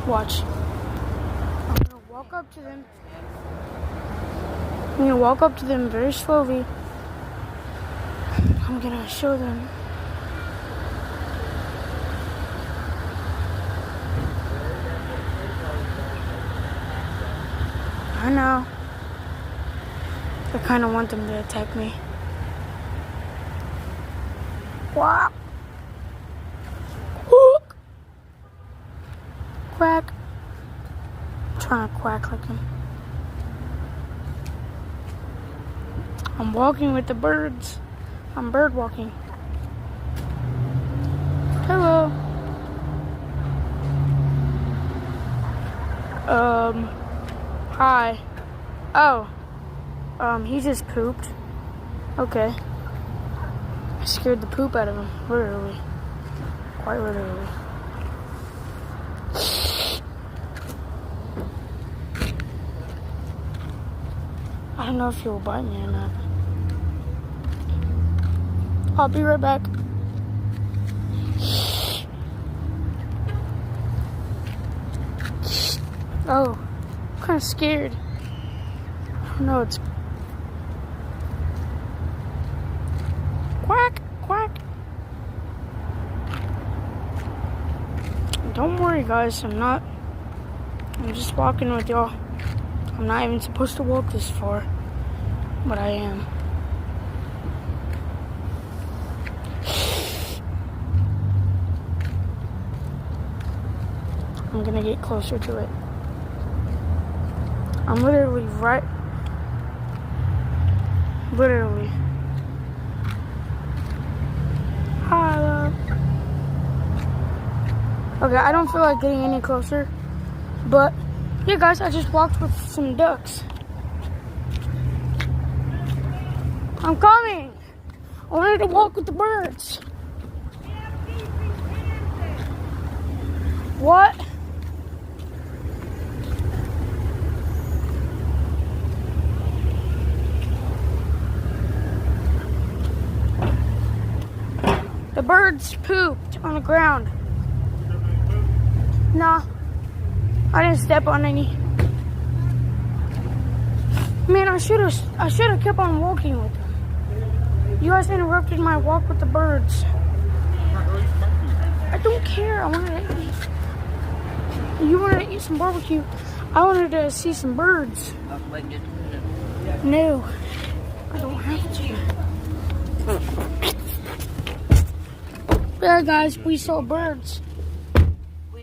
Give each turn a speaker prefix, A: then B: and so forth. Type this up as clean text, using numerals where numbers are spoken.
A: Watch. I'm gonna walk up to them. I'm gonna walk up to them very slowly. I'm gonna show them. I know. I kind of want them to attack me. Quack. Quack. I'm trying to quack like them. I'm walking with the birds. I'm bird walking. Hello. Hi. Oh. He just pooped. Okay. I scared the poop out of him. Literally. Quite literally. I don't know if he'll bite me or not. I'll be right back. Oh, I'm kind of scared. I don't know, it's... Quack, quack. Don't worry, guys, I'm just walking with y'all. I'm not even supposed to walk this far, but I am. I'm gonna get closer to it. I'm literally right. Literally. Hi, love. Okay, I don't feel like getting any closer, but yeah, guys, I just walked with some ducks. I'm coming. I wanted to walk with the birds. What? The birds pooped on the ground. Nah, I didn't step on any. Man, I should have kept on walking with them. You guys interrupted my walk with the birds. I don't care. I wanted to eat. You wanted to eat some barbecue. I wanted to see some birds. No, I don't have to. Yeah, guys, we saw birds.